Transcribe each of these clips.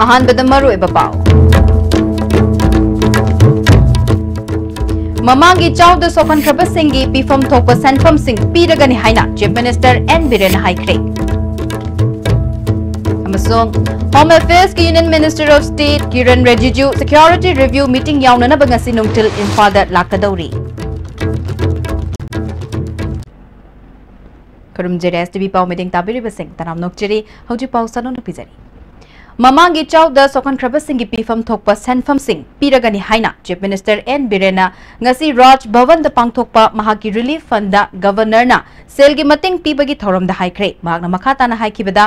अहानबद मरुओइब पाउ ममांगी चाउद सोखनख्रबसिंगी पीफम थोप सेंफमसिंग पीरगनी हाइना चीफ मिनिस्टर एन बिरेन हाइख्रे होम अफेयर्स की union minister of state Kiren Rijiju security review meeting याउननब ngasi nungtil इम्फालदा लाकदौरी खरुमजेरे एसटीवी पाउ मीटिंग ताबिरिबसिंग तनाम नोकचरी हौजी पाउ सनो नपिजरी ममांगी चाउदा सोखनख्रबसिंगी पीफम थोकपा सेनफमसिंग पीरगनी हाइना चीफ मिनिस्टर एन बिरेना ngasi राज भवन द पांगथोकपा महाकी रिलीफ फंड गवर्नरना सेलगी मतिंग पीबगी थौरमदा हाइख्रे मागना मखाताना हाइखिबदा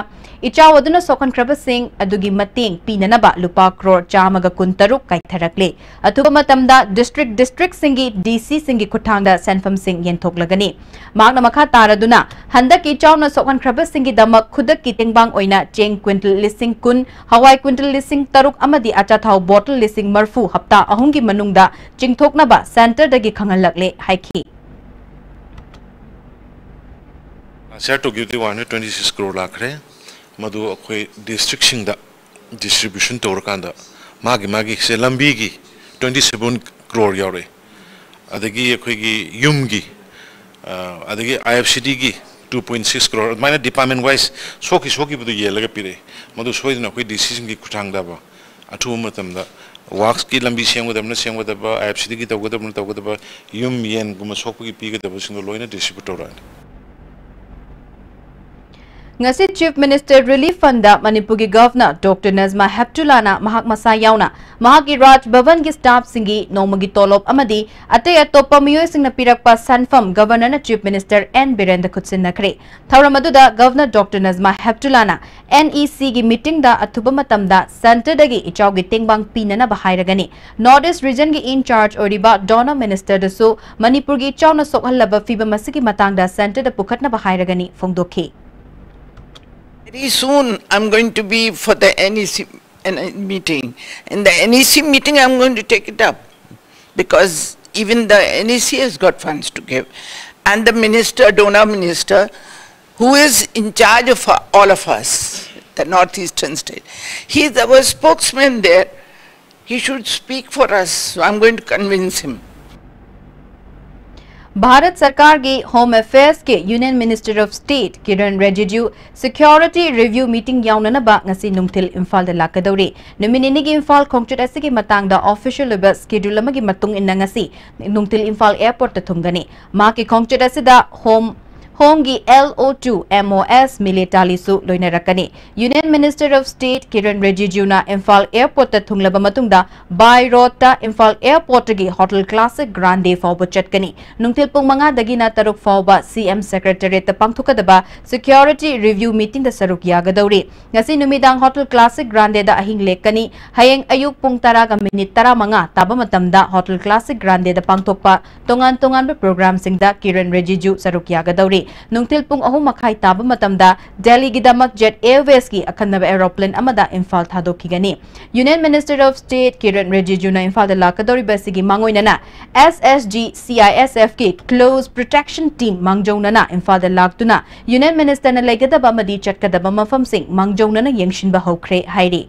इचाव अदुना सोखनख्रबसिंग अदुगी मतिंग पीननबा लुपा करोड़ चामगा कुंतरुक काइथरकले अथुबा मतमदा डिस्ट्रिक्ट सिंगी डीसी सिंगी खुठांगदा सेनफमसिंग येंथोकलगनी मागना मखातारदुना हंदक इचावना सोखनख्रबसिंगी दमक खुदक की तिंगबांग ओइना चेंग क्विंटल लिसिंग कुन हवाई क्विंटल लिसिंग तरुक अमदी अचाथाव बोतल लिसिंग मरफू हप्ता अहुंगी मनुंगदा चिंगथोकनबा centre दगी खंगलकले हाइखी Share to give the 126 crore lakre madu akhoi district singda distribution torkanda magi se lambi gi 27 crore yaure adagi akhoi gi yum gi adagi IFCD gi 2.6 crore mana department wise soki budu yelaga pire madu soidina akhoi decision gi kuthangda ba athu matamda works ki lambi sengwada ba IFCD gi tawgada ba yum yen guma soku gi piga da singo loina distributor ngasi chief minister relief fund manipuri governor dr nazma heptulana mahak masa yauna mahaki raj bhavan gi staff singi nomagi tolop amadi atay atopa miyoi singna pirakpa sanfam governor na chief minister n birendra khutsin nakre thauramadu governor dr nazma heptulana nec gi meeting da athuba matamda center dagi ichaw gi tingbang pinana bahairagani north east region gi in charge oriba donor minister dasu manipur gi chawna sokhallaba fiba masigi matangda center da pukhatna bahairagani phongdokhi. Very soon I'm going to be for the NEC meeting. In the NEC meeting I'm going to take it up because even the NEC has got funds to give. And the minister, donor minister, who is in charge of all of us, the northeastern state, he is our spokesman there. He should speak for us. So I'm going to convince him. Bharat सरकार की home affairs के union minister of state Kiren Rijiju security review meeting याउननबा ngasi nungthil Imphal दा लाकदौरी नुमिनिनी की इम्फाल खोंगचट असगी मतंगदा ऑफिशियल लेवल स्केड्यूल अमगी मतुंग इन ngasi nungthil इम्फाल एयरपोर्ट थुमगनी मा की खोंगचट असदा होंगी LO2 MOS मिलेटालीसु लोइनरकनी यूनियन मिनिस्टर ऑफ स्टेट किरण रिजिजूना इम्फाल एयरपोर्ट थुंगलब मतुंगदा बाय रोड इम्फाल एयरपोर्ट की होटल क्लासिक ग्रांडे फाउब चटकनी नुंगथिल पुंग मंगा दगिना तरुक फाउबा CM सेक्रेटरीट पांगथुकदबा सिक्योरिटी रिव्यू मीटिंग द सरुक यागदौरी ngasi नुमिदांग होटल क्लासिक ग्रांडे दा अहिंग लेकनी हयेंग अयुक पुंग 10 गा मिनिट 15 ताबा मतमदा होटल क्लासिक ग्रांडे दा पांगथोकपा तोंगान प्रोग्राम सिंगदा किरण रिजिजू सरुक यागदौरी नुंगथिल पुंग 3 मखाई ताबा मतमदा दिल्ली गिदमक जेट एयरवेज की अखनब एरोप्लेन अमदा इम्फाल थादोखिगनी यूनियन मिनिस्टर ऑफ स्टेट किरण रिजिजूना इम्फाल दा लाकदौरी बसिगी मांगोइनना SSG CISF की क्लोज प्रोटेक्शन टीम मांगजौनना इम्फाल दा लाक्तुना यूनियन मिनिस्टर न लेगदबा अमदी चटकदबा मफम सिंग मांगजौनना यंगशिनबा हौख्रे हाइरी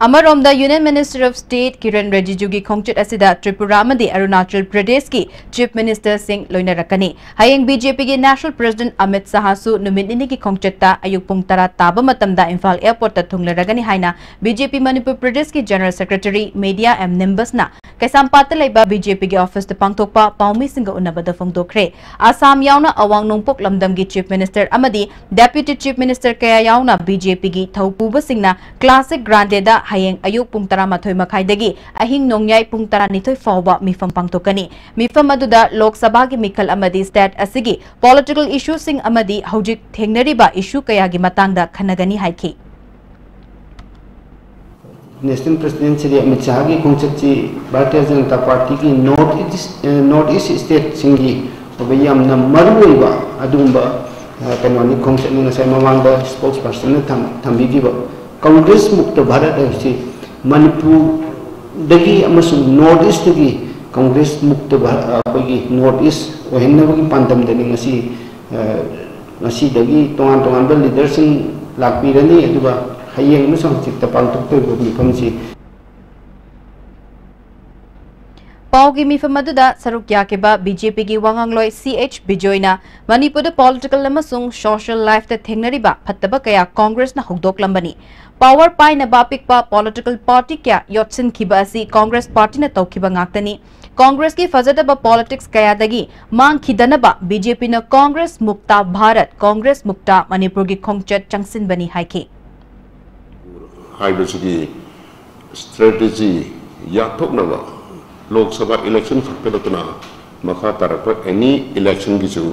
अमरोमदा union minister of state Kiren Rijiju की खोंगचट असिदा त्रिपुरा अमदी अरुणाचल प्रदेश की चीफ मिनिस्टर सिंह लोइनरकनी हयेंग बीजेपी के नेशनल प्रेसिडेंट अमित शाहसु नुमितनि की खोंगचटता अयुक पुंग 10 ताबा मतमदा इम्फाल एयरपोर्ट थुंगलरगनी हाइना बीजेपी मणिपुर प्रदेश की जनरल सेक्रेटरी मीडिया एम निम्बसना कैसामपात लेबा बीजेपी के ऑफिस पांगथोकपा पाउमी सिंह उन्नबद फोंदोखरे आसाम यावना अवांग नोंगपोक लमदम की चीफ मिनिस्टर अमदी डेप्यूटी चीफ मिनिस्टर कया यावना बीजेपी की थौपुब सिंगना क्लासिक ग्रांडे दा हयेंग अयुक पुंग 13 मखाइदगी अहिंग नोंगयाई पुंग 12 फाउबा मिफम पांगथोकनी मिफम अदुदा लोकसभा की मिखल अमदी स्टेट असिगी पॉलिटिकल इशू सिंग अमदी हौजिक थेंगनरिबा इशू कयागी मतंगदा खनगनी हाइखी नेशनल प्रेसिडेंट श्री अमित शाह की खोंगचटची भारतीय जनता पार्टी की नॉर्थ ईस्ट स्टेट सिंगी यामना मरुइबा अदुंबा कनोनी खोंगचटनी नसै ममांगदा स्पोक्स पर्सन थंबिगिबा कांग्रेस मुक्त भारत है मणिपुर दगी अमसुंग नॉर्थ ईस्ट की कांग्रेस मुक्त भारत नॉर्थ ईस्ट ओहनबगी पांदम दनी ngasi दगी तोंगान लीडर सिंग lakpirani aduga hayeng amasong chikta pangtoktoiba mifamsi Paugi Mifamadda Sarukyakiba BJP ki Wangangloi CH Bijoyna Manipur political amasung social life the thengnariba phattaba kaya Congress na hugdok lambani power pai na bapikpa political party kya yotsin khiba asi Congress party na tawkhiba ngaktani Congress ki fazadaba politics kaya dagi mang khidanaba BJP na Congress Mukta Bharat Congress Mukta Manipur ki khongchat changsin bani haike haibasigi strategy yathoknaba Lok Sabha election faktaratna makha tarapa any election gisu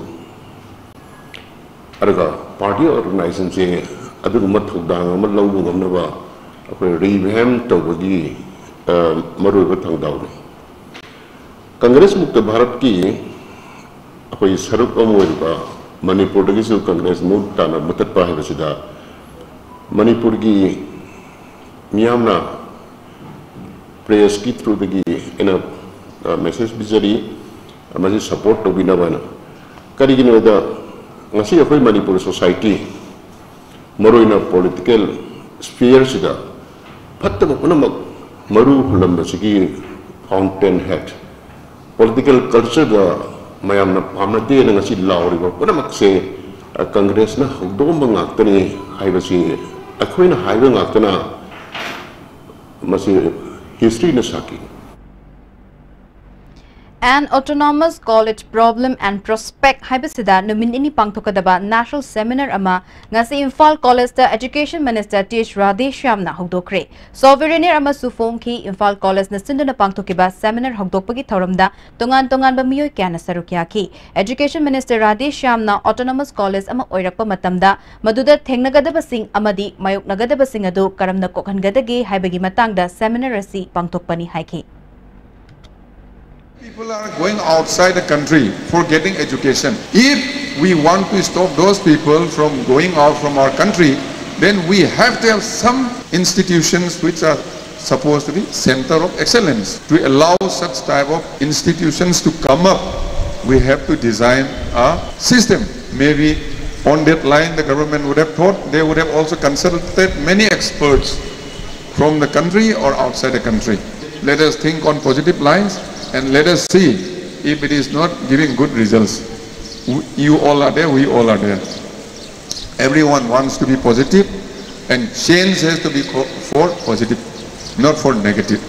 arga party organization se aduguma thogdang ama lawbu ngamnaba akoi revamp tawbagi maruba thangdaw Congress Mukta Bharat ki akoi saruk amoiba Manipur gisu Congress Mukta na matatpa habasida Manipur gi miyamna prayers ki through the in a message bizari amasi support to bina bana kari gini wada ngasi akoi Manipur society maroina political sphere sida phatta bapuna maru hulamba sigi fountain head political culture da mayam na pamade na ngasi lawri bapuna makse Congress na hugdom ngaktani haibasi akoi na haiba ngaktana masi history na saki An autonomous college problem and prospect haibasida numinini pangthokadaba national seminar ama ngasi Imphal College da Education Minister TH Radheshyam na hogdokre sovereigner ama sufong ki Imphal College na sinduna pangthokiba seminar hogdokpagi thoramda tongan ba miyoi kyana sarukya ki Education Minister Radheshyam na autonomous college ama oirakpa matamda maduda thengnagadaba sing amadi mayoknagadaba sing adu karamna kokhangadage haibagi matangda seminar asi pangthokpani haiki People are going outside the country for getting education. If we want to stop those people from going out from our country, then we have to have some institutions which are supposed to be center of excellence. To allow such type of institutions to come up, we have to design a system. Maybe on that line the government would have thought, they would have also consulted many experts from the country or outside the country. Let us think on positive lines. And let us see if it is not giving good results. You all are there, we all are there. Everyone wants to be positive, and change has to be for positive, not for negative.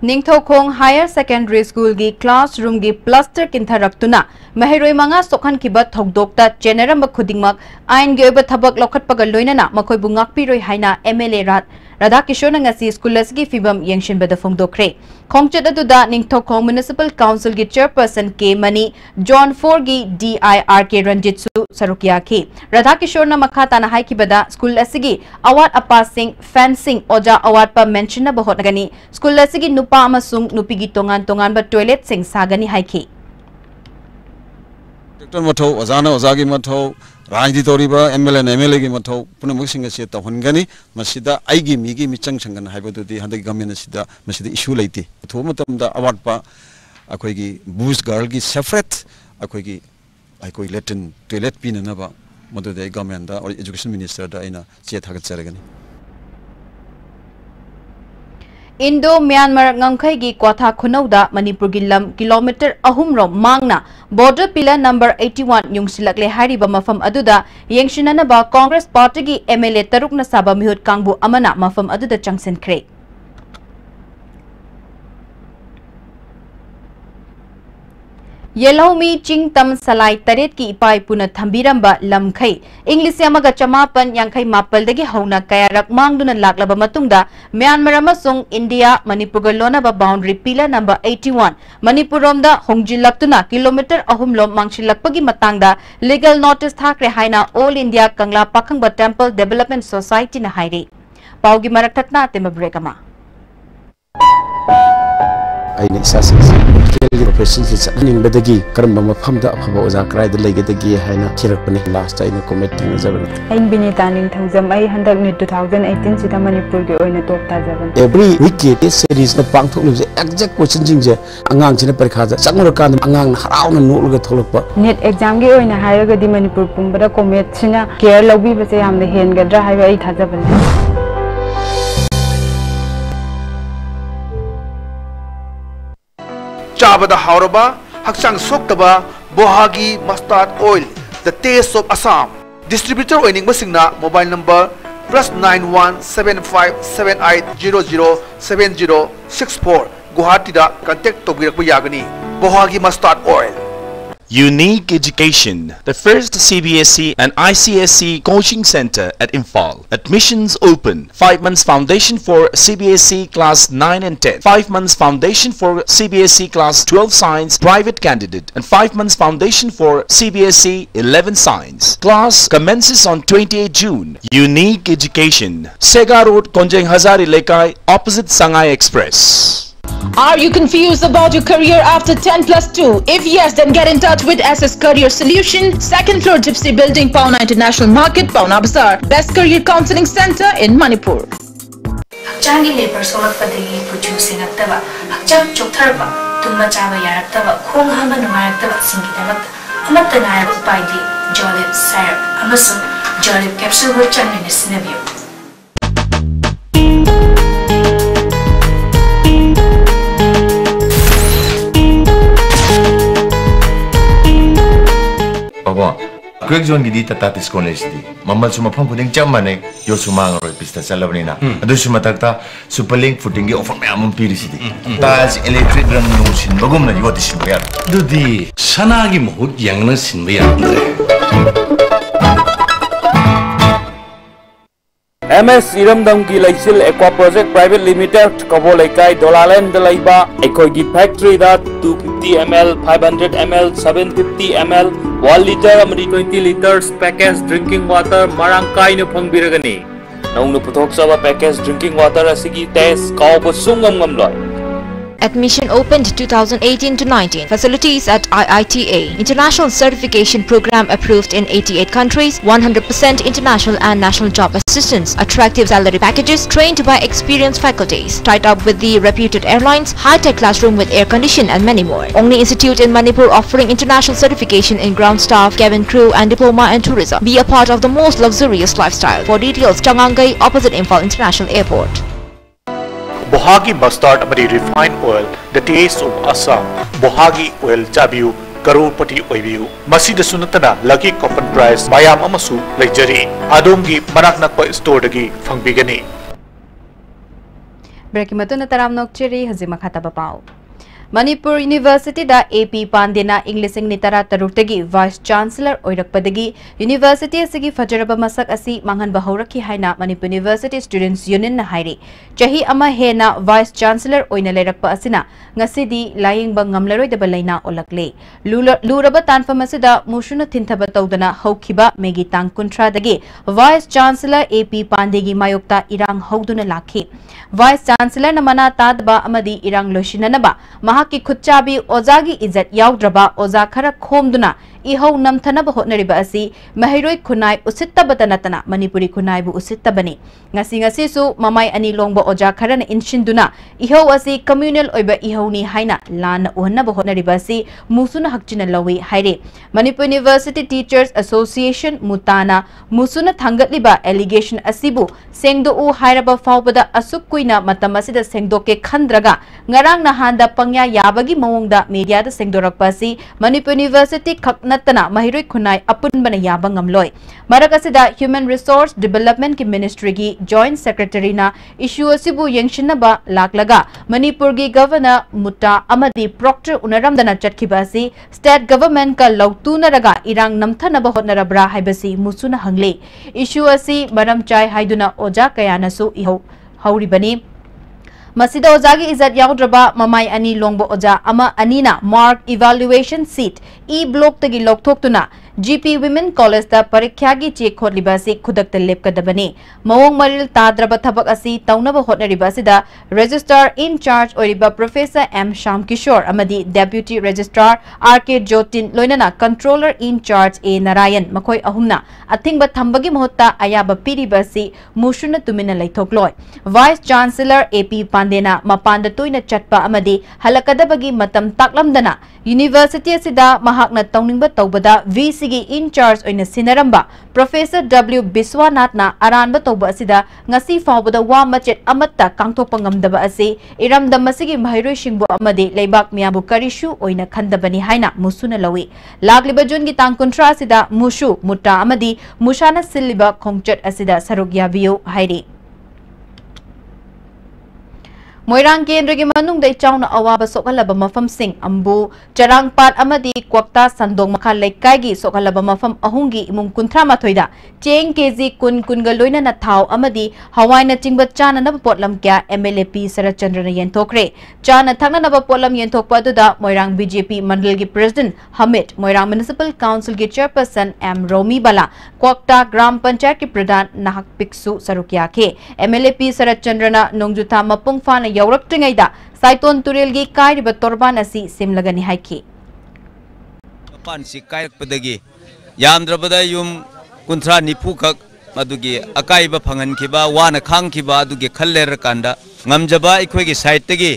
Ningthokong Higher Secondary School gi classroom gi plaster kintharaktuna mahiroi manga sokhan kiba thogdokta cheneramba khudingmak ain gi oba thabak lokhatpaga loinana makoi bungak piroi haina MLA Radha Kishore ngasi school asgi fibam yengshin bada phongdokre khongchet aduda Ningthokong Municipal Council gi chairperson K Mani John 4 gi DIRK Ranjitsu Sarukya ki Radha Kishore na makha tana hai kibada school asgi award apasing fencing oja award pa mention na bahot nagani school asgi nupa amasung nupigi tongan ba toilet sing sagani haiki Dr. Mathau Azana Ozagi Mathau Rajdi Toriba MLA gi Mathau Punamusinga se tahungani masida aigi migi michang changan haibadudi handagi gamen sida masida issue leiti thomatamda award pa akoigi boys girl gi separate akoigi akoi latin toilet pinana ba madode gamen da or education minister da ina che thagat charagani Indo Myanmar ngangkhai gi kwatha khunauda Manipur gi lam kilometer ahumro mangna border pillar number 81 yungsilakle hariba mafam aduda yengshinana ba Congress party gi MLA taruk na saba mihut kangbu amana mafam aduda changsinkhre Yellomi Ching Tam Salai Taret ki ipai puna thambiramba lamkhai English yamaga chamapan yangkhai mapal dagi hauna kayarak mangduna laklaba matungda Myanmar amasung India Manipur lona ba boundary pillar number 81 Manipur romda hongjilaktuna kilometer ahumlom mangshilakpagi matangda legal notice thakre haina All India Kangla Pakhangba Temple Development Society na hairi paugi maraktatna tema brekama Aini sasing profession से चलनिंगबदगी करम मफमदा अफबा ओजा क्राइद लेगदगी हाइना थिरकपनि last time कमेटिंग जबन आइन बिनीता निंग थौजम आई हंदक नि 2018 सिदा मणिपुर के ओइना top ताजबन every week के series न पांगथोकलिबसे एग्जैक्ट क्वेश्चन जिंगजे अंगांग सिने परीक्षा जा चंगरकान अंगांग हरावना नोलगा थोलकपा नेट एग्जाम के ओइना हायरगदी मणिपुर पुंबदा कॉमेट सिना केयर लौबी बसे यामने हेनगद्रा हाइबा आई थाजबन चाबदा हावरबा हक्चांग सोक्तबा बोहागी mustard oil the taste of Assam distributor ओइनिंग बसिंगना मोबाइल नंबर +917578007064 गुवाहाटी दा कांटेक्ट तोबिरक यागनी बोहागी mustard oil Unique Education, the first CBSE and ICSE coaching center at Imphal. Admissions open. 5 months foundation for CBSE class 9 and 10. 5 months foundation for CBSE class 12 science private candidate and 5 months foundation for CBSE 11 science. Class commences on 28 June. Unique Education. Sega Road, Konjeng Hazari Lekai, opposite Sangai Express. Are you confused about your career after 10+2? If yes, then get in touch with SS Career Solution, 2nd floor Gypsy Building, Pauna International Market, Pauna Bazaar. Best career counseling center in Manipur. Hakchangi labor sorakpadagi producing aktaba, hakchang choktarba, tumma chaba yaraktaba, khong hama numayaktaba singidamak, amatta nayak upaidi, Jolib Syrup, amasung Jolib Capsule with Chanminis Nabio. Quick zone gidi tata college di. Mamal suma phang kuding cham mane yo suma ngoroi pista chalabni na. Adu suma takta superlink footing gi offer me amum piri sidi. Tas electric ram no sin bagum na yo disin bayar. Dudi sana gi mohut yang na sin bayar. MS Iramdam ki Laisil Aqua Project Private Limited Kabo Laikai Dolaland Dalaiba Ekogi Factory da 250 ml, 500 ml, 750 ml, 1 liter amadi 20 liters packaged drinking water marangkai na phangbiragani. Naungnu puthok saba packaged drinking water asigi test kau ko sungam ngamloi. Admission opened 2018 to 19. Facilities at IITA. International certification program approved in 88 countries. 100% international and national job assistance. Attractive salary packages. Trained by experienced faculties. Tied up with the reputed airlines. High-tech classroom with air condition and many more. Only institute in Manipur offering international certification in ground staff, cabin crew and diploma in tourism. Be a part of the most luxurious lifestyle. For details, Changangai opposite Imphal International Airport. Bohagi mustard amadi refined oil, the taste of Assam. Bohagi oil jabiu, karupati oibiu. Masida sunatana lucky coupon price mayam amasu lejari. Adongi manak nakpa store dagi fangbigani. Breaking matuna taram nokcheri hazima khata bapao. Manipur University da AP Pandena English Nitara Tarutagi Vice Chancellor Oirakpadagi University asigi Fajaraba Masak asi Mangan Bahoraki Haina Manipur University Students Union na Hairi Chahi ama hena Vice Chancellor Oinalerapa asina ngasidi lying bangamlaroi da balaina olakle Luraba Tanfamasida Mushuna Tintaba Todana Hokiba Megi Tang Kuntra dagi Vice Chancellor AP Pandegi Mayokta Irang Hoduna Laki Vice Chancellor Namana Tadba Amadi Irang Loshinanaba Mahaki Kuchabi Ozagi Izat Yaudraba Oza Khara Khomduna Iho Namthanaba Hotnariba asi Mahiroi Kunai Usitta Batanatana Manipuri Kunai bu Usitta Bani Ngasi su Mamai Ani Longba Oja Kharan Inshinduna Iho asi communal Oiba Iho ni Haina Lan Uhanaba Hotnariba asi Musuna Hakchina Lawi Haire Manipur University Teachers Association Mutana Musuna Thangatliba allegation asibu Sengdo U Hairaba Faubada Asukuina Matamasida Sengdoke Khandraga Ngarang Nahanda Pangya Yabagi Mawongda Media da Sengdorakpa asi Manipur University Kaknatana Mahiroi Kunai Apunbana Yabangam Loi Marakasida Human Resource Development ki Ministry gi Joint Secretary na issue asibu yengshinaba laklaga Manipur gi Governor Mutta Amadi Proctor Unaramdana Chatkiba asi State Government ka Lautuna raga Irang Namthanaba Hotnarabra Haibasi Musuna Hangle issue asi Maram Chai Haiduna Oja Kayanasu Iho Hauribani Masida Ozagi Izat Yaudraba Mamai Ani Longbo Oja Ama Anina Mark Evaluation Seat E Block Tagi Loktoktuna GP Women College da parikya gi che khotliba asi khudakta lepkadabani mawong maril tadraba thabak asi taunaba hotnariba asida Registrar in charge oriba Professor M Sham Kishore amadi Deputy Registrar RK Jotin loinana Controller in charge A Narayan makoi ahumna athingba thambagi mohota ayaba piriba asi mushuna tumina laithokloi Vice Chancellor AP Pandena mapanda toina chatpa amadi halakadabagi matam taklamdana University asida mahakna tauningba tawbada VC gi in charge oina sinaramba Professor W Biswanath na aranba tawba asida ngasi fawbada wa machet amatta kangthokpa ngamdaba asi iramda masigi mahairoi singbu amadi leibak miyabu karishu oina khandabani haina musuna lawi lagliba jun gi tang kontra asida mushu mutta amadi mushana silliba khongchat asida saruk yabiyo hairi Moirang Kendra gi manung dai chauna awaba sokalaba mafam sing ambu charangpat amadi kwakta sandong makha laikai gi sokalaba mafam ahungi imung kunthra mathoida cheng kg kun ga loina na thau amadi hawai na chingba chana na potlam kya MLAP Sarachandra na yenthokre chana thangna na potlam yenthokpa duda Moirang BJP mandal gi president Hamid Moirang Municipal Council gi chairperson M Romi Bala kwakta gram panchayat ki pradhan nahak piksu sarukya ke MLAP Sarachandra na nongjutha mapung fa na yaurak tingaida saiton turel gi kairiba torban asi simlagani haiki pan si kairak padagi yamdrabada yum kunthra nipu khak madugi akaiba phangan khiba wana khang khiba adugi khaller kanda ngamjaba ikoi gi site tagi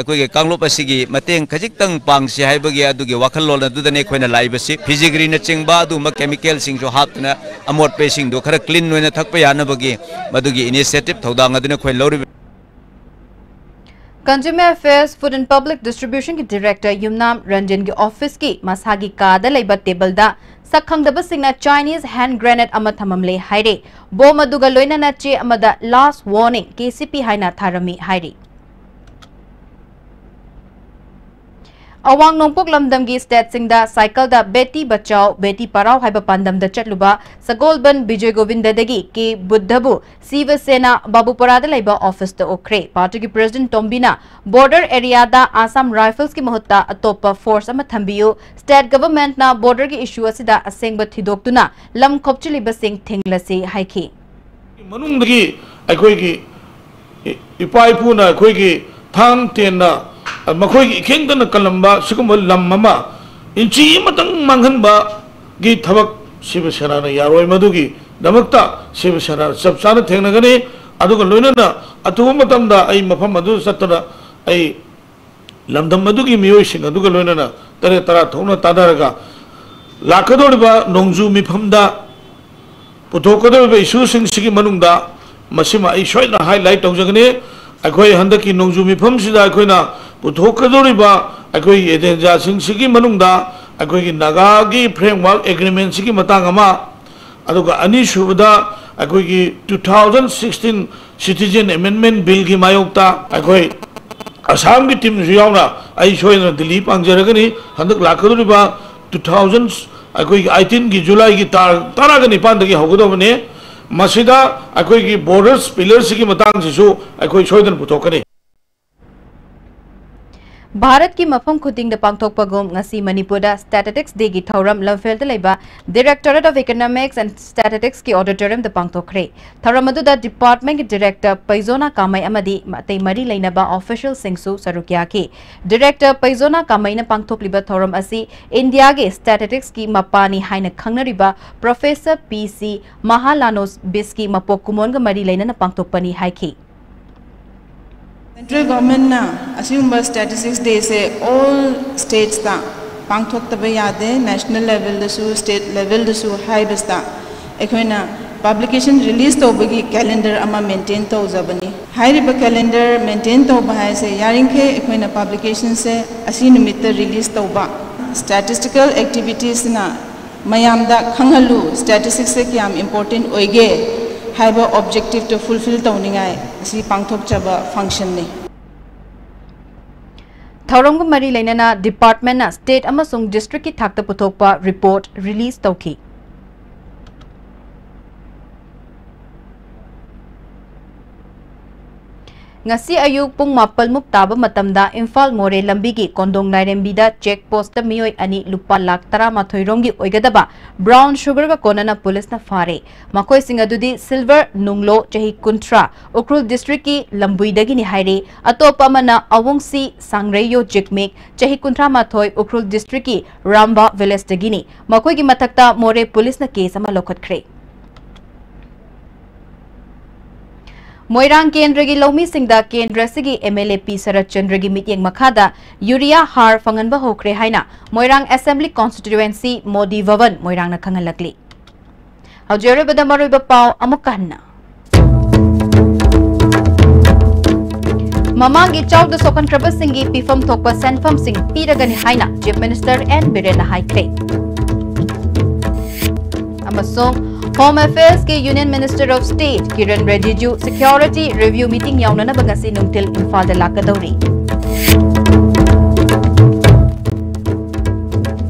akoi gi kanglop asigi mateng khajik tang pangsi haibagi adugi wakhalol adudane khoina laibasi physically na chingba adu ma chemical sing jo hapna amot pe sing do khara clean noina thakpa yana bagi madugi initiative thodang aduna khoi lori Consumer Affairs, Food and Public Distribution ki Director Yumnam Ranjan ki office ki masagi kada laiba table da sakhangdaba singna Chinese hand grenade ama thamamle haire bom aduga loina na che amada last warning KCP haina tharami haire Awang nongpok lamdam gi state singda cycle da beti bachao beti parao haiba pandam da chatluba Sagolban Bijay Govinda dagi ke Buddhabu Siva Sena Babupara da laiba office da okre party ki president Tombina border area da Assam Rifles ki mahutta atopa force ama thambiyu state government na border ki issue asida asengba thidoktuna lam khopchili ba sing thinglasi haiki manungdagi akoi gi ipai puna akoi gi thang ten na makoi gi khengdana kalamba sigumba lammama inchi matang manghanba gi thabak Siva Sena na yaroi madugi damakta Siva Sena sabsana thengnagani aduga loinana atuba matamda ai mafam adu satana ai lamdam madugi miyoi sing aduga loinana tare tara thona tadaraga lakadoriba nongju mifamda puthokadoriba issue sing sigi manungda masima ai soina highlight tawjagani akoi handaki nongju mifam sida akoina puthokadoriba akoi edenja sing sigi manungda akoi gi naga gi framework agreement sigi matang ama aduga ani subada akoi gi 2016 citizen amendment bill gi mayokta akoi Assam gi team yauna ai soina Delhi pangjaragani handak lakadoriba 2000 akoi gi 18 gi July gi taragani pandagi hogodobane masida akoi gi borders pillars sigi matang sisu akoi soidan puthokani Bharat ki mafam khuding da pangthokpagum ngasi Manipur da Statistics Day gi thoram lamfel da leiba Directorate of Economics and Statistics ki auditorium da pangthokre thoram adu da department ki director Paizona Kamai amadi matei mari leinaba official singsu sarukya ki director Paizona Kamai na pangthokliba thoram asi India ge statistics ki mapani haina khangnariba Professor PC Mahalanos Biski mapok kumon ga mari leina na pangthokpani haiki Central government na assume statistics day se all states ta pangthok tabe yade national level da su state level da su high basta ekoina publication release to bagi calendar ama maintain to zabani high riba calendar maintain to ba se yaring ke ekoina publication se asi numit release to ba statistical activities na mayam da khangalu statistics se kyam important oige haiba objective to fulfill tawningai si pangthok chaba function ne Thorong mari leinana department na state amasung district ki thakta puthokpa report release tawki ngasi ayuk pung mapal muk taba matamda Imphal More lambigi kondong nairembida check post mioi ani lupa lak tara mathoi romgi oigadaba brown sugar ga konana police na fare makoi singadudi silver nunglo chahi kuntra ukrul district ki lambui dagi ni haire atopa mana awungsi sangreyo jikmek chahi kuntra mathoi ukrul district ki ramba village dagi ni makoi gi mathakta More police na case ama lokhat khre Moirang Kendra gi Lomi Singda Kendra Sigi MLA P Sarat Chandra gi meeting Makada Urea Har Fanganba Hokre Haina Moirang Assembly Constituency Modi Vavan Moirang na Kangalakli Haujere bada maroi bapau amukanna Mamangi Chow the Sokan Kraba Singi Pifam Thokpa Senfam Sing Piragani Haina Chief Minister and Birena Haikre Amasong Home Affairs ke Union Minister of State Kiran Rijiju Security Review Meeting yauna na bagasi nungtil Imphal da lakadauri.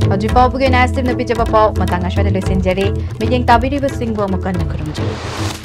Haji pau bugai na estim na picha pau matanga shade lesenjare meeting tabiri basingbo makan na kurumjari.